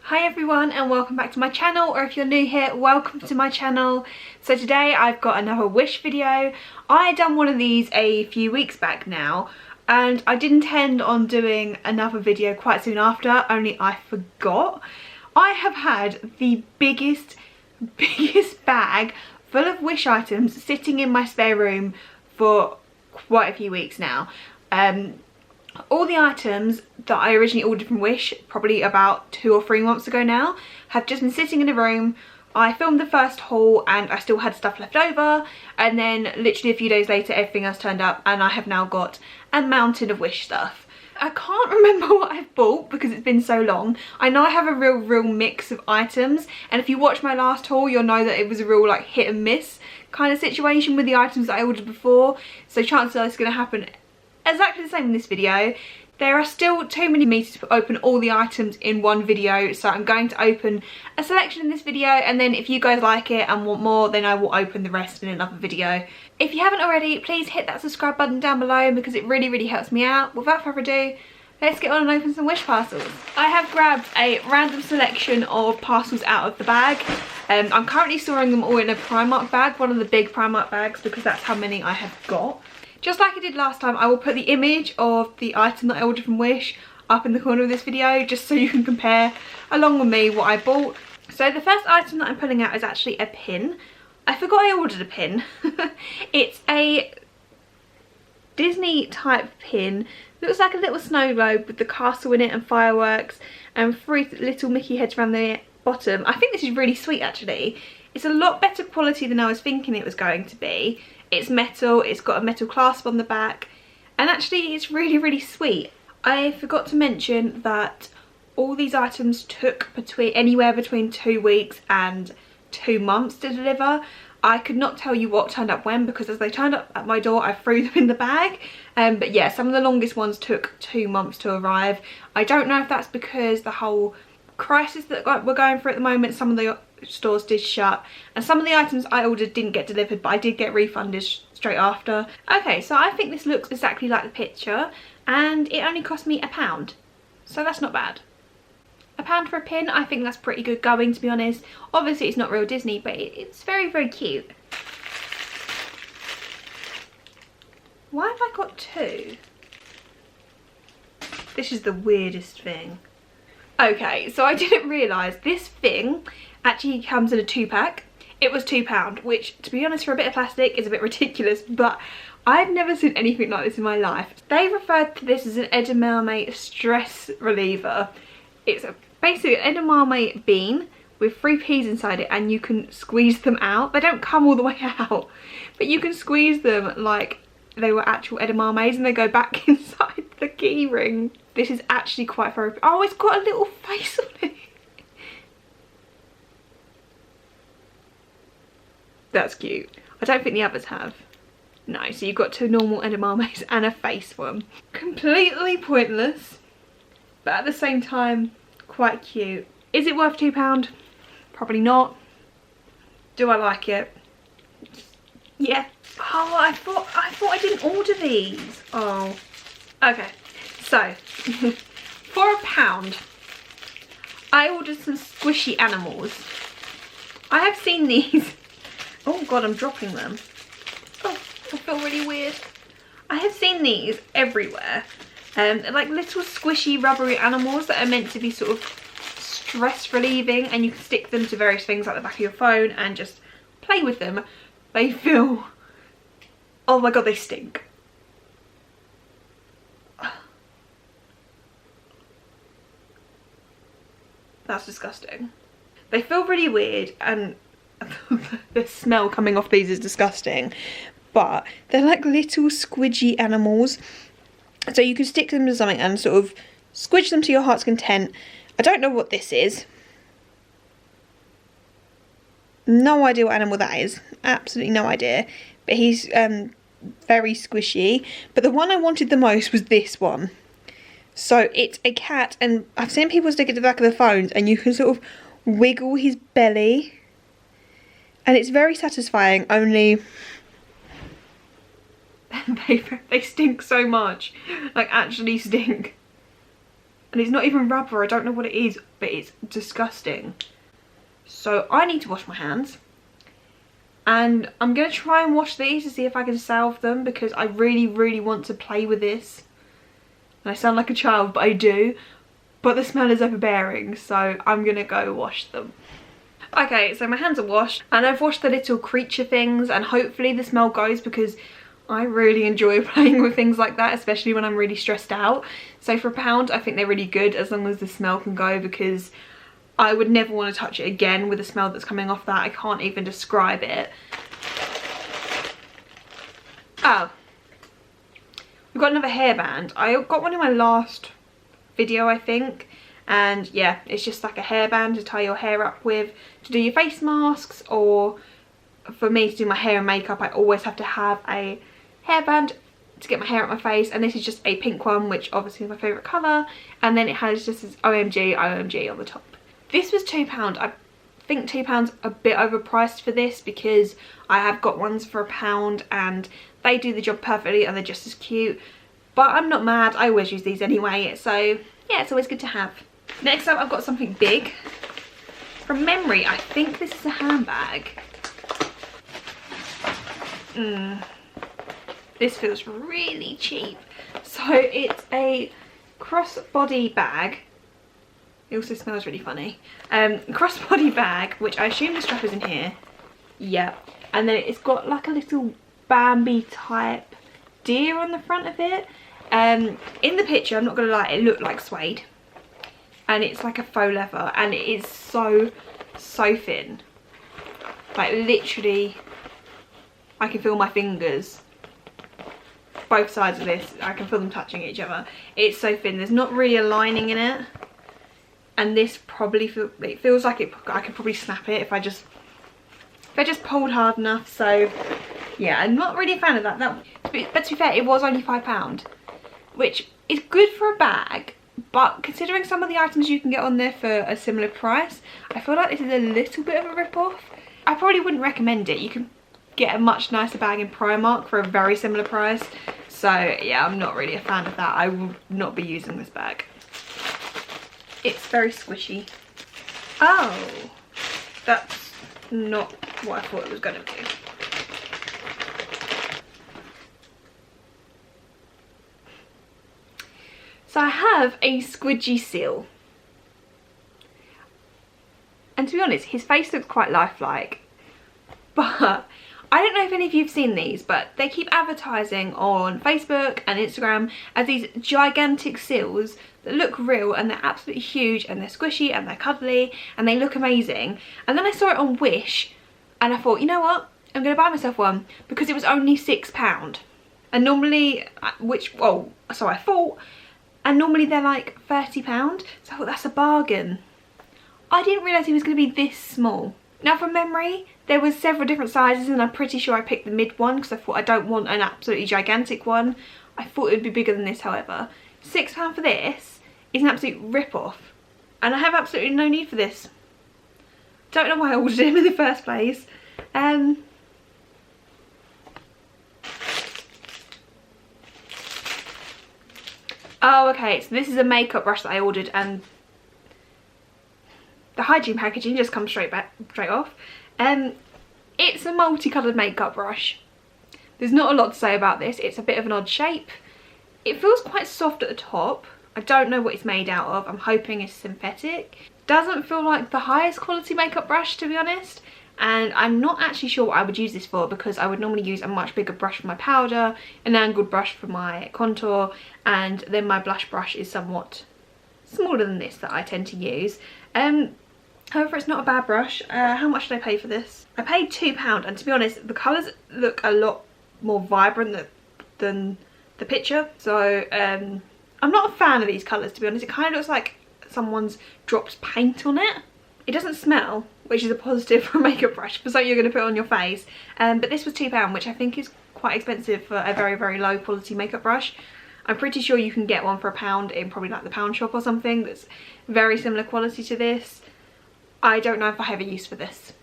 Hi everyone and welcome back to my channel, or if you're new here, welcome to my channel. So today I've got another wish video. I done one of these a few weeks back now and I did intend on doing another video quite soon after, only I forgot. I have had the biggest bag full of wish items sitting in my spare room for quite a few weeks now. All the items that I originally ordered from Wish, probably about 2 or 3 months ago now, have just been sitting in a room. I filmed the first haul and I still had stuff left over, and then literally a few days later everything else turned up and I have now got a mountain of Wish stuff. I can't remember what I've bought because it's been so long. I know I have a real mix of items, and if you watch my last haul you'll know that it was a real like hit and miss kind of situation with the items that I ordered before, so chances are it's going to happen exactly the same in this video. There are still too many meters to open all the items in one video, so I'm going to open a selection in this video, and then if you guys like it and want more, then I will open the rest in another video. If you haven't already, please hit that subscribe button down below because it really helps me out. Without further ado, let's get on and open some Wish parcels. I have grabbed a random selection of parcels out of the bag. I'm currently storing them all in a Primark bag, one of the big Primark bags, because that's how many I have got. Just like I did last time, I will put the image of the item that I ordered from Wish up in the corner of this video, just so you can compare along with me what I bought. So the first item that I'm pulling out is actually a pin. I forgot I ordered a pin. It's a Disney type pin. Looks like a little snow globe with the castle in it and fireworks and 3 little Mickey heads around the bottom. I think this is really sweet actually. It's a lot better quality than I was thinking it was going to be. It's metal, it's got a metal clasp on the back, and actually it's really sweet. I forgot to mention that all these items took anywhere between 2 weeks and 2 months to deliver. I could not tell you what turned up when, because as they turned up at my door I threw them in the bag. But yeah, some of the longest ones took 2 months to arrive. I don't know if that's because the whole crisis that we're going through at the moment, some of the stores did shut and some of the items I ordered didn't get delivered, but I did get refunded straight after. Okay, so I think this looks exactly like the picture and it only cost me £1, so that's not bad. £1 for a pin, I think that's pretty good going, to be honest. Obviously it's not real Disney, but it's very cute. Why have I got 2? This is the weirdest thing. Okay, so I didn't realise this thing actually comes in a 2-pack. It was £2, which to be honest for a bit of plastic is a bit ridiculous, but I've never seen anything like this in my life. They referred to this as an Edamame stress reliever. It's basically an edamame bean with 3 peas inside it, and you can squeeze them out. They don't come all the way out, but you can squeeze them like they were actual edamames and they go back inside the key ring. This is actually quite therapeutic. Oh, it's got a little face on it. That's cute. I don't think the others have. No, so you've got 2 normal edamames and a face one. Completely pointless, but at the same time quite cute. Is it worth £2? Probably not. Do I like it? Yeah. Oh, I thought I didn't order these. Oh. Okay. So for £1 I ordered some squishy animals. I have seen these. Oh god, I'm dropping them. Oh, I feel really weird. I have seen these everywhere. They're like little squishy rubbery animals that are meant to be sort of stress relieving, and you can stick them to various things like the back of your phone and just play with them. They feel, oh my god, they stink. That's disgusting. They feel really weird, and the smell coming off these is disgusting, but they're like little squidgy animals, so you can stick them to something and sort of squidge them to your heart's content. I don't know what this is. No idea what animal that is. Absolutely no idea. But he's very squishy. But the one I wanted the most was this one. So it's a cat, and I've seen people stick it to the back of their phones and you can sort of wiggle his belly. And it's very satisfying, only they stink so much. Like, actually stink. And it's not even rubber, I don't know what it is, but it's disgusting. So I need to wash my hands. And I'm going to try and wash these to see if I can salve them, because I really, really want to play with this. And I sound like a child, but I do. But the smell is overbearing, so I'm going to go wash them. Okay, so my hands are washed, and I've washed the little creature things, and hopefully the smell goes, because I really enjoy playing with things like that, especially when I'm really stressed out. So for £1, I think they're really good as long as the smell can go, because I would never want to touch it again with the smell that's coming off that. I can't even describe it. Oh, we've got another hairband. I got one in my last video, I think. And yeah, it's just like a hairband to tie your hair up with, to do your face masks, or for me to do my hair and makeup, I always have to have a hairband to get my hair up my face. And this is just a pink one, which obviously is my favourite colour. And then it has just this OMG, OMG on the top. This was £2. I think £2 a bit overpriced for this, because I have got ones for £1 and they do the job perfectly and they're just as cute. But I'm not mad, I always use these anyway, so yeah, it's always good to have. Next up, I've got something big. From memory, I think this is a handbag. This feels really cheap. So it's a crossbody bag. It also smells really funny. Crossbody bag, which I assume the strap is in here. Yeah. And then it's got like a little Bambi type deer on the front of it. In the picture, I'm not gonna lie, it looked like suede. And it's like a faux leather, and it is so thin. Like literally, I can feel my fingers. Both sides of this, I can feel them touching each other. It's so thin, there's not really a lining in it. And this probably feels like I could probably snap it if I just pulled hard enough. So yeah, I'm not really a fan of that. But to be fair, it was only £5, which is good for a bag. But considering some of the items you can get on there for a similar price, I feel like this is a little bit of a rip-off. I probably wouldn't recommend it. You can get a much nicer bag in Primark for a very similar price. So yeah, I'm not really a fan of that. I will not be using this bag. It's very squishy. Oh, that's not what I thought it was going to be. So I have a squidgy seal. And to be honest, his face looks quite lifelike. But I don't know if any of you have seen these, but they keep advertising on Facebook and Instagram as these gigantic seals that look real, and they're absolutely huge, and they're squishy, and they're cuddly, and they look amazing. And then I saw it on Wish, and I thought, you know what? I'm going to buy myself one, because it was only £6. And normally, I thought, and normally they're like £30. So I thought, that's a bargain. I didn't realise he was going to be this small. Now from memory, there was several different sizes, and I'm pretty sure I picked the mid one, because I thought I don't want an absolutely gigantic one. I thought it would be bigger than this, however. £6 for this is an absolute rip-off. And I have absolutely no need for this. Don't know why I ordered him in the first place. Oh, okay, so this is a makeup brush that I ordered, and the hygiene packaging just comes straight off. It's a multicoloured makeup brush. There's not a lot to say about this. It's a bit of an odd shape. It feels quite soft at the top. I don't know what it's made out of. I'm hoping it's synthetic. Doesn't feel like the highest quality makeup brush, to be honest. And I'm not actually sure what I would use this for, because I would normally use a much bigger brush for my powder, an angled brush for my contour, and then my blush brush is somewhat smaller than this that I tend to use. However, it's not a bad brush. How much did I pay for this? I paid £2, and to be honest, the colours look a lot more vibrant than the picture. So I'm not a fan of these colours, to be honest. It kind of looks like someone's dropped paint on it. It doesn't smell, which is a positive for a makeup brush, for something you're going to put on your face. But this was £2, which I think is quite expensive for a very, very low quality makeup brush. I'm pretty sure you can get one for £1 in probably like the pound shop or something that's very similar quality to this. I don't know if I have a use for this.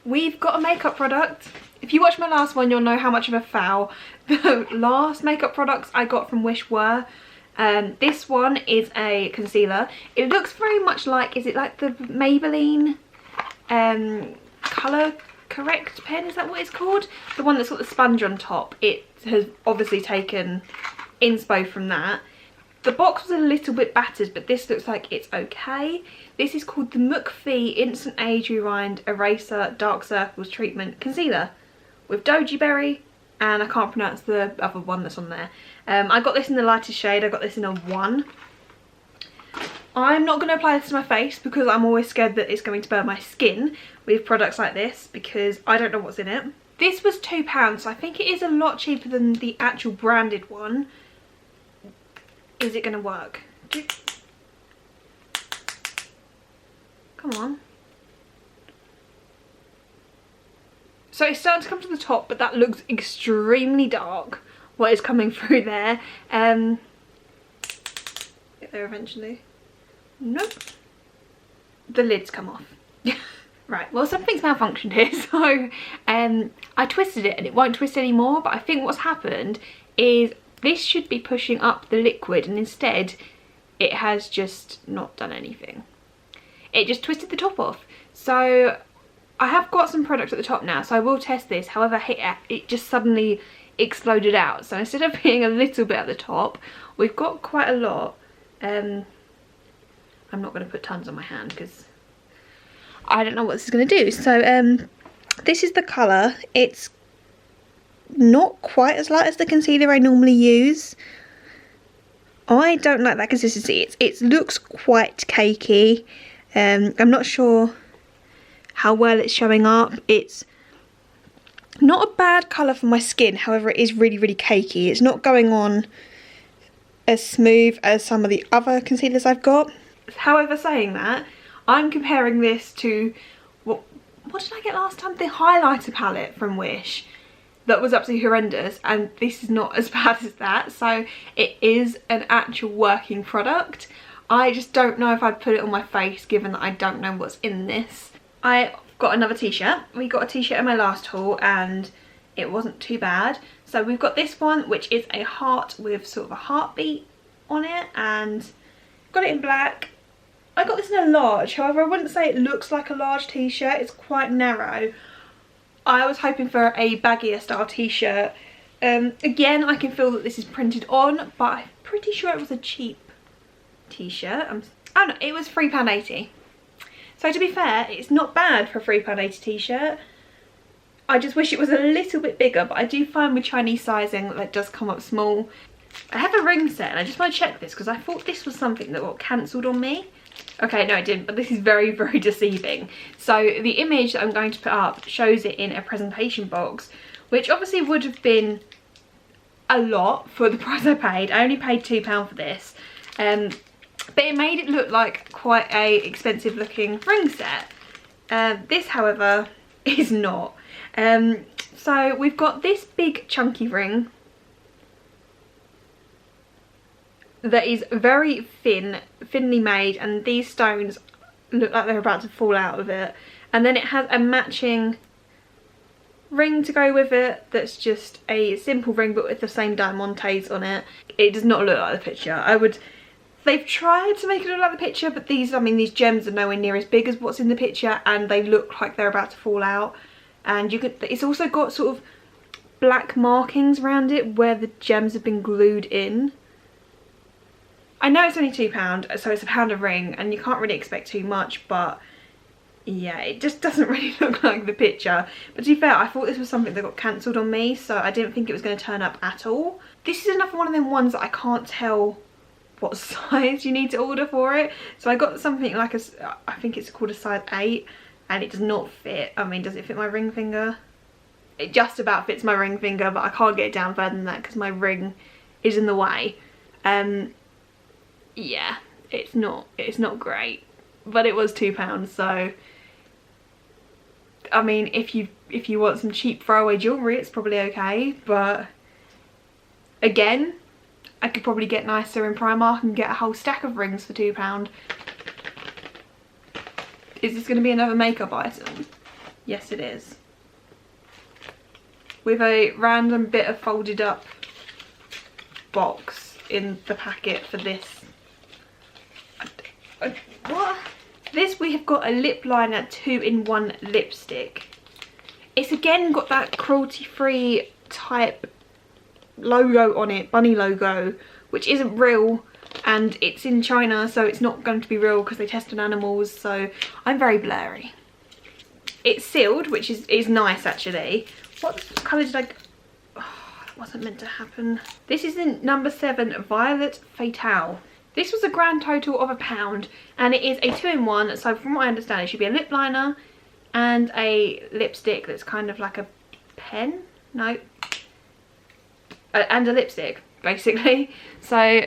We've got a makeup product. If you watch my last one, you'll know how much of a foul the last makeup products I got from Wish were. This one is a concealer. It looks very much like, is it like the Maybelline Colour Correct pen? Is that what it's called? The one that's got the sponge on top. It has obviously taken inspo from that. The box was a little bit battered, but this looks like it's okay. This is called the McPhee Instant Age Rewind Eraser Dark Circles Treatment Concealer with Doji Berry, and I can't pronounce the other one that's on there. I got this in the lightest shade. I got this in a 1. I'm not going to apply this to my face because I'm always scared that it's going to burn my skin with products like this because I don't know what's in it. This was £2, so I think it is a lot cheaper than the actual branded one. Is it going to work? Come on. So it's starting to come to the top, but that looks extremely dark, what is coming through there. Get there eventually. Nope. The lid's come off. Right, well, something's malfunctioned here, so I twisted it and it won't twist anymore, but I think what's happened is this should be pushing up the liquid and instead it has just not done anything. It just twisted the top off. So I have got some product at the top now, so I will test this. However, it just suddenly exploded out. So instead of being a little bit at the top, we've got quite a lot. I'm not going to put tons on my hand because I don't know what this is going to do. So this is the colour. It's not quite as light as the concealer I normally use. I don't like that consistency. It looks quite cakey. I'm not sure how well it's showing up. It's not a bad colour for my skin, however it is really, really cakey. It's not going on as smooth as some of the other concealers I've got. However, saying that, I'm comparing this to, what did I get last time? The highlighter palette from Wish. That was absolutely horrendous, and this is not as bad as that, so it is an actual working product. I just don't know if I'd put it on my face given that I don't know what's in this. I got another t-shirt. We got a t-shirt in my last haul and it wasn't too bad. So we've got this one, which is a heart with sort of a heartbeat on it, and got it in black. I got this in a large, however I wouldn't say it looks like a large t-shirt, it's quite narrow. I was hoping for a baggier style t-shirt. Again, I can feel that this is printed on, but I'm pretty sure it was a cheap t-shirt. Oh no, it was £3.80. So to be fair, it's not bad for a £3.80 t-shirt. I just wish it was a little bit bigger, but I do find with Chinese sizing that it does come up small. I have a ring set and I just want to check this because I thought this was something that got cancelled on me. Okay, no it didn't, but this is very, very deceiving. So the image that I'm going to put up shows it in a presentation box, which obviously would have been a lot for the price I paid. I only paid £2 for this. But it made it look like quite a expensive looking ring set. This, however, is not. So we've got this big chunky ring that is very thinly made, and these stones look like they're about to fall out of it. And then it has a matching ring to go with it that's just a simple ring but with the same diamantes on it. It does not look like the picture. They've tried to make it look like the picture, but these gems are nowhere near as big as what's in the picture, and they look like they're about to fall out. And it's also got sort of black markings around it where the gems have been glued in. I know it's only £2, so it's £1 a ring, and you can't really expect too much, but yeah, it just doesn't really look like the picture. But to be fair, I thought this was something that got cancelled on me, so I didn't think it was going to turn up at all. This is another one of them ones that I can't tell what size you need to order for it. So I got something like I think it's called a size 8, and it does not fit. I mean, does it fit my ring finger? It just about fits my ring finger, but I can't get it down further than that because my ring is in the way. Yeah, it's not great, but it was £2, so I mean, if you want some cheap throwaway jewellery, it's probably okay. But again, I could probably get nicer in Primark and get a whole stack of rings for £2. Is this going to be another makeup item? Yes, it is. With a random bit of folded up box in the packet for this. What? This, we have got a lip liner 2-in-1 lipstick. It's again got that cruelty-free type logo on it, bunny logo, which isn't real, and it's in China, so it's not going to be real because they test on animals, so I'm very blurry. It's sealed, which is nice actually. What colour did I... Oh, that wasn't meant to happen. This is in number 7, Violet Fatale. This was a grand total of £1, and it is a 2-in-1, so from what I understand it should be a lip liner and a lipstick that's kind of like a pen? No. And a lipstick, basically. So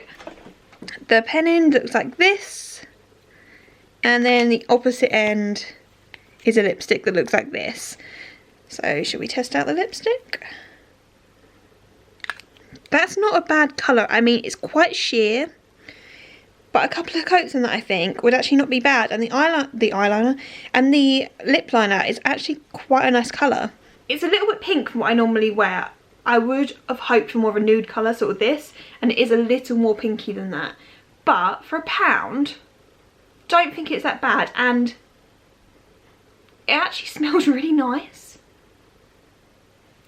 the pen end looks like this, and then the opposite end is a lipstick that looks like this. So should we test out the lipstick? That's not a bad colour. I mean, it's quite sheer, but a couple of coats in that I think would actually not be bad. And the eyeliner and the lip liner is actually quite a nice colour. It's a little bit pink from what I normally wear. I would have hoped for more of a nude colour, sort of this, and it is a little more pinky than that. But for £1, don't think it's that bad, and it actually smells really nice.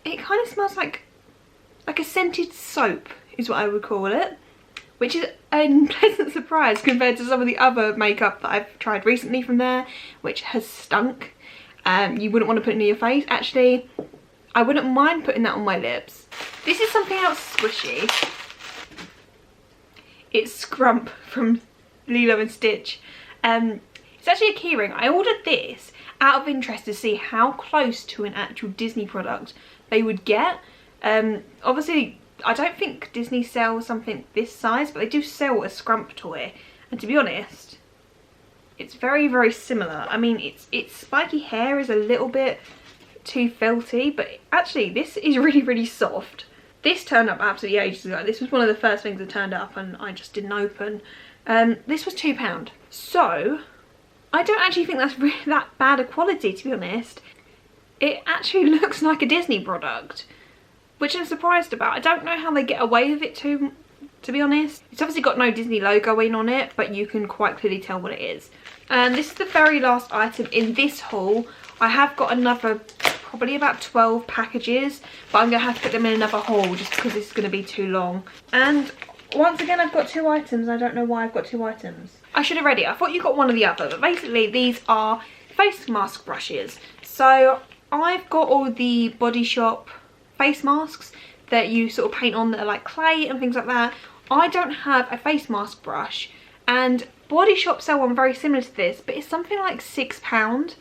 It kind of smells like a scented soap is what I would call it, which is a pleasant surprise compared to some of the other makeup that I've tried recently from there, which has stunk. You wouldn't want to put it in your face. Actually, I wouldn't mind putting that on my lips. This is something else squishy. It's Scrump from Lilo and Stitch. It's actually a keyring. I ordered this out of interest to see how close to an actual Disney product they would get. Obviously, I don't think Disney sells something this size, but they do sell a Scrump toy. And to be honest, it's very, very similar. I mean, its spiky hair is a little bit too felty, but actually this is really, really soft. This turned up absolutely ages ago. This was one of the first things that turned up and I just didn't open. This was £2. So I don't actually think that's really that bad a quality, to be honest. It actually looks like a Disney product, which I'm surprised about. I don't know how they get away with it to be honest. It's obviously got no Disney logo in on it, but you can quite clearly tell what it is. And this is the very last item in this haul. I have got another probably about 12 packages, but I'm going to have to put them in another haul just because this is going to be too long. And once again, I've got 2 items. I don't know why I've got 2 items. I should have read it. I thought you got one or the other, but basically these are face mask brushes. So I've got all the Body Shop face masks that you sort of paint on that are like clay and things like that. I don't have a face mask brush, and Body Shop sell one very similar to this, but it's something like £6.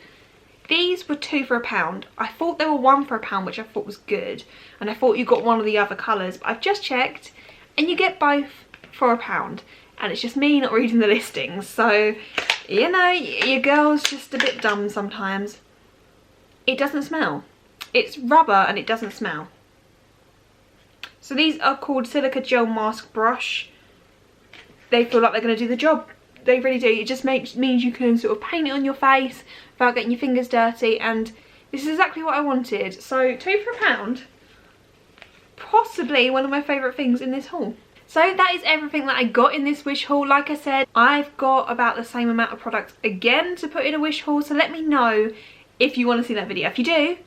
These were 2 for £1. I thought they were 1 for £1, which I thought was good, and I thought you got one of the other colours, but I've just checked and you get both for £1, and it's just me not reading the listings. So, you know, your girl's just a bit dumb sometimes. It doesn't smell. It's rubber and it doesn't smell. So these are called Silica Gel Mask Brush. They feel like they're going to do the job. They really do. It just means you can sort of paint it on your face without getting your fingers dirty, and this is exactly what I wanted. So 2 for £1. Possibly one of my favourite things in this haul. So that is everything that I got in this wish haul. Like I said, I've got about the same amount of products again to put in a wish haul, so let me know if you want to see that video. If you do,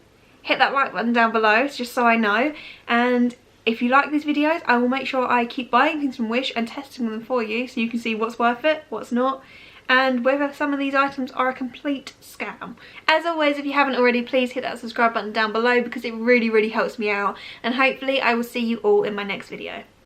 hit that like button down below just so I know. And if you like these videos, I will make sure I keep buying things from Wish and testing them for you so you can see what's worth it, what's not, and whether some of these items are a complete scam. As always, if you haven't already, please hit that subscribe button down below because it really, really helps me out. And hopefully I will see you all in my next video.